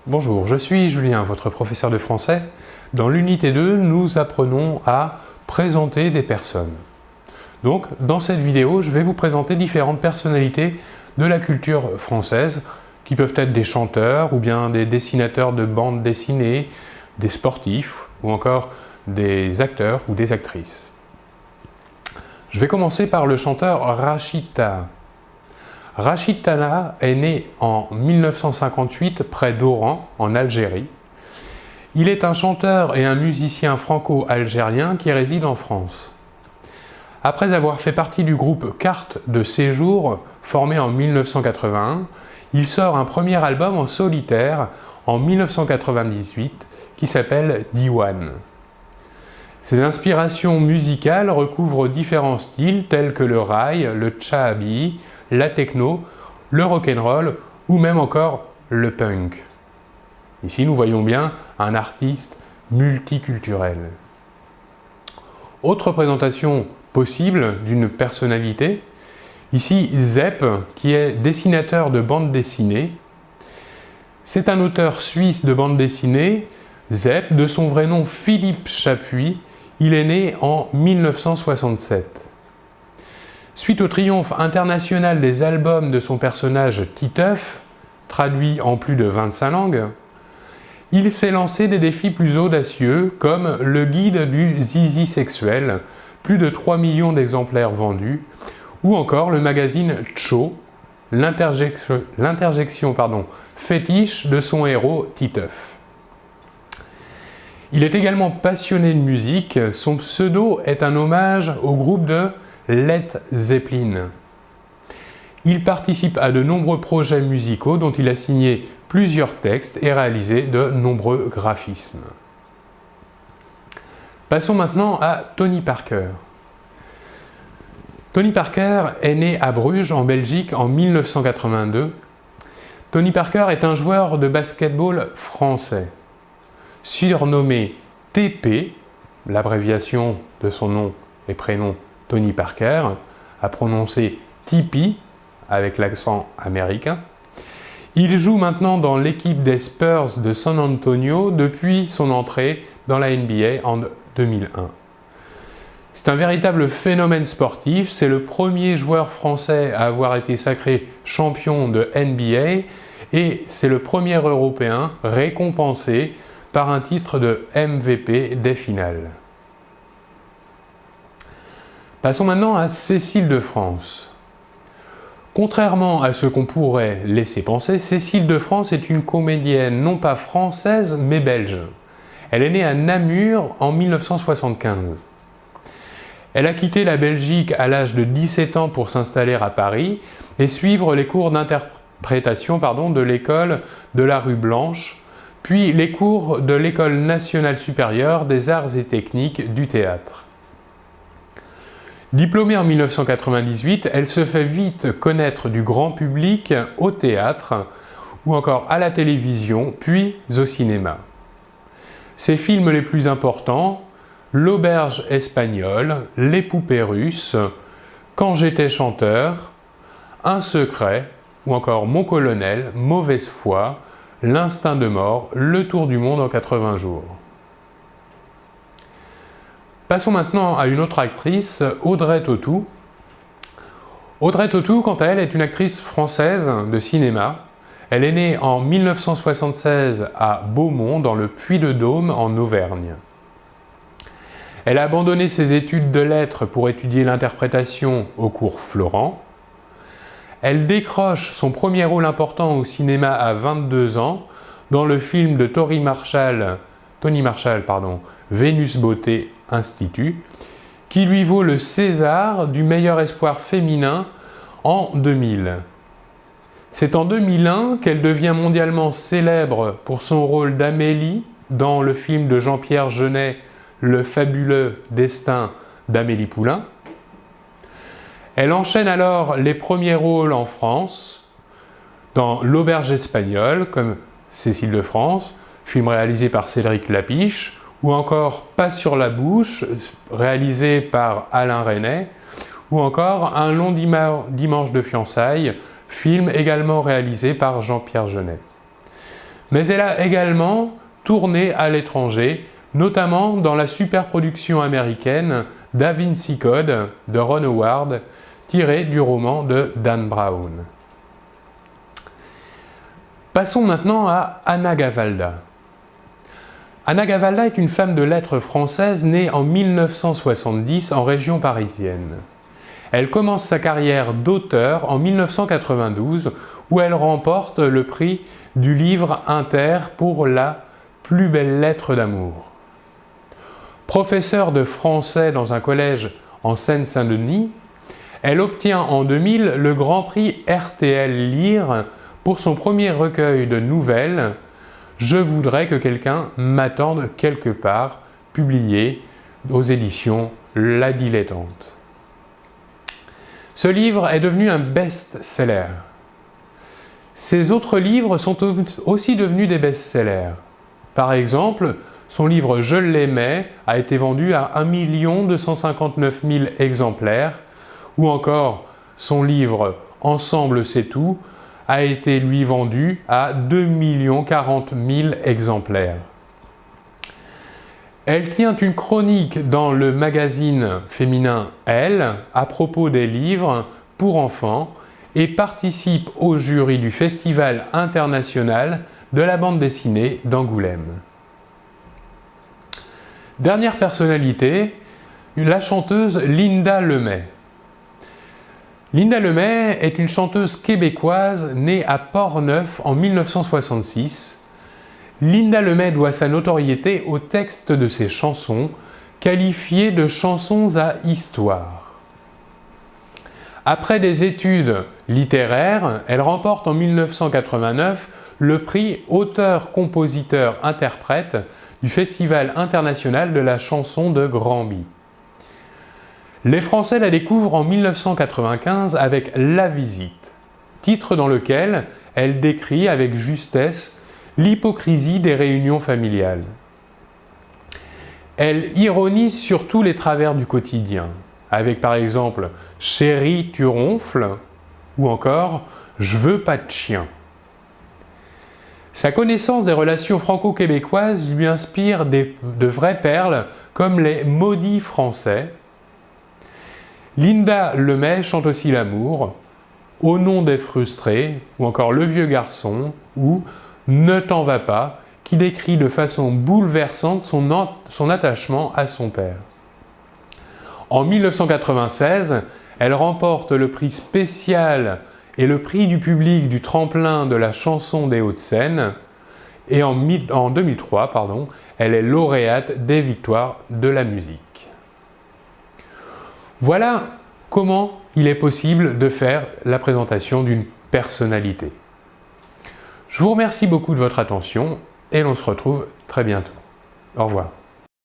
Bonjour, je suis Julien, votre professeur de français. Dans l'unité 2, nous apprenons à présenter des personnes. Donc, dans cette vidéo, je vais vous présenter différentes personnalités de la culture française, qui peuvent être des chanteurs, ou bien des dessinateurs de bandes dessinées, des sportifs, ou encore des acteurs ou des actrices. Je vais commencer par le chanteur Rachid Taha. Rachid Taha est né en 1958 près d'Oran, en Algérie. Il est un chanteur et un musicien franco-algérien qui réside en France. Après avoir fait partie du groupe Carte de Séjour, formé en 1981, il sort un premier album en solitaire en 1998 qui s'appelle Diwan. Ses inspirations musicales recouvrent différents styles tels que le raï, le tchahabi, la techno, le rock'n'roll ou même encore le punk. Ici, nous voyons bien un artiste multiculturel. Autre présentation possible d'une personnalité, ici Zep, qui est dessinateur de bande dessinée. C'est un auteur suisse de bande dessinée. Zep, de son vrai nom Philippe Chapuis, il est né en 1967. Suite au triomphe international des albums de son personnage Titeuf, traduit en plus de 25 langues, il s'est lancé des défis plus audacieux comme le guide du zizi sexuel, plus de 3 millions d'exemplaires vendus, ou encore le magazine Tcho, l'interjection fétiche de son héros Titeuf. Il est également passionné de musique, son pseudo est un hommage au groupe de Led Zeppelin. Il participe à de nombreux projets musicaux dont il a signé plusieurs textes et réalisé de nombreux graphismes. Passons maintenant à Tony Parker. Tony Parker est né à Bruges en Belgique en 1982. Tony Parker est un joueur de basketball français. Surnommé TP, l'abréviation de son nom et prénom Tony Parker, à prononcer Tipeee avec l'accent américain. Il joue maintenant dans l'équipe des Spurs de San Antonio depuis son entrée dans la NBA en 2001. C'est un véritable phénomène sportif, c'est le premier joueur français à avoir été sacré champion de NBA et c'est le premier Européen récompensé par un titre de MVP des finales. Passons maintenant à Cécile de France. Contrairement à ce qu'on pourrait laisser penser, Cécile de France est une comédienne non pas française mais belge. Elle est née à Namur en 1975. Elle a quitté la Belgique à l'âge de 17 ans pour s'installer à Paris et suivre les cours d'interprétation de l'école de la rue Blanche, puis les cours de l'École nationale supérieure des arts et techniques du théâtre. Diplômée en 1998, elle se fait vite connaître du grand public au théâtre ou encore à la télévision, puis au cinéma. Ses films les plus importants, L'Auberge espagnole, Les poupées russes, Quand j'étais chanteur, Un secret ou encore Mon colonel, Mauvaise foi, L'instinct de mort, Le tour du monde en 80 jours. Passons maintenant à une autre actrice, Audrey Tautou. Audrey Tautou, quant à elle, est une actrice française de cinéma. Elle est née en 1976 à Beaumont, dans le Puy-de-Dôme, en Auvergne. Elle a abandonné ses études de lettres pour étudier l'interprétation au cours Florent. Elle décroche son premier rôle important au cinéma à 22 ans dans le film de Tony Marshall, Vénus Beauté Institut, qui lui vaut le César du meilleur espoir féminin en 2000. C'est en 2001 qu'elle devient mondialement célèbre pour son rôle d'Amélie dans le film de Jean-Pierre Jeunet, Le fabuleux destin d'Amélie Poulain. Elle enchaîne alors les premiers rôles en France, dans L'Auberge espagnole, comme Cécile de France, film réalisé par Cédric Lapiche, ou encore Pas sur la bouche, réalisé par Alain Resnais, ou encore Un long dimanche de fiançailles, film également réalisé par Jean-Pierre Jeunet. mais elle a également tourné à l'étranger, notamment dans la superproduction américaine Da Vinci Code de Ron Howard, tiré du roman de Dan Brown. Passons maintenant à Anna Gavalda. Anna Gavalda est une femme de lettres française née en 1970 en région parisienne. Elle commence sa carrière d'auteur en 1992 où elle remporte le prix du livre Inter pour la plus belle lettre d'amour. Professeure de français dans un collège en Seine-Saint-Denis, elle obtient en 2000 le Grand Prix RTL Lire pour son premier recueil de nouvelles « Je voudrais que quelqu'un m'attende quelque part », publié aux éditions La Dilettante. Ce livre est devenu un best-seller. Ses autres livres sont aussi devenus des best-sellers. Par exemple, son livre « Je l'aimais » a été vendu à 1 259 000 exemplaires, ou encore son livre « Ensemble c'est tout » a été lui vendu à 2 040 000 exemplaires. Elle tient une chronique dans le magazine féminin Elle à propos des livres pour enfants et participe au jury du Festival international de la bande dessinée d'Angoulême. Dernière personnalité, la chanteuse Linda Lemay. Linda Lemay est une chanteuse québécoise née à Portneuf en 1966. Linda Lemay doit sa notoriété au texte de ses chansons, qualifiées de chansons à histoire. Après des études littéraires, elle remporte en 1989 le prix auteur-compositeur-interprète du Festival international de la chanson de Granby. Les Français la découvrent en 1995 avec La Visite, titre dans lequel elle décrit avec justesse l'hypocrisie des réunions familiales. Elle ironise sur tous les travers du quotidien, avec par exemple « Chérie, tu ronfles » ou encore « Je veux pas de chien ». Sa connaissance des relations franco-québécoises lui inspire de vraies perles comme les Maudits français. Linda Lemay chante aussi l'amour, Au nom des frustrés, ou encore Le vieux garçon, ou Ne t'en va pas, qui décrit de façon bouleversante son attachement à son père. En 1996, elle remporte le prix spécial et le prix du public du tremplin de la chanson des Hauts-de-Seine, et en 2003, elle est lauréate des Victoires de la musique. Voilà comment il est possible de faire la présentation d'une personnalité. Je vous remercie beaucoup de votre attention et l'on se retrouve très bientôt. Au revoir.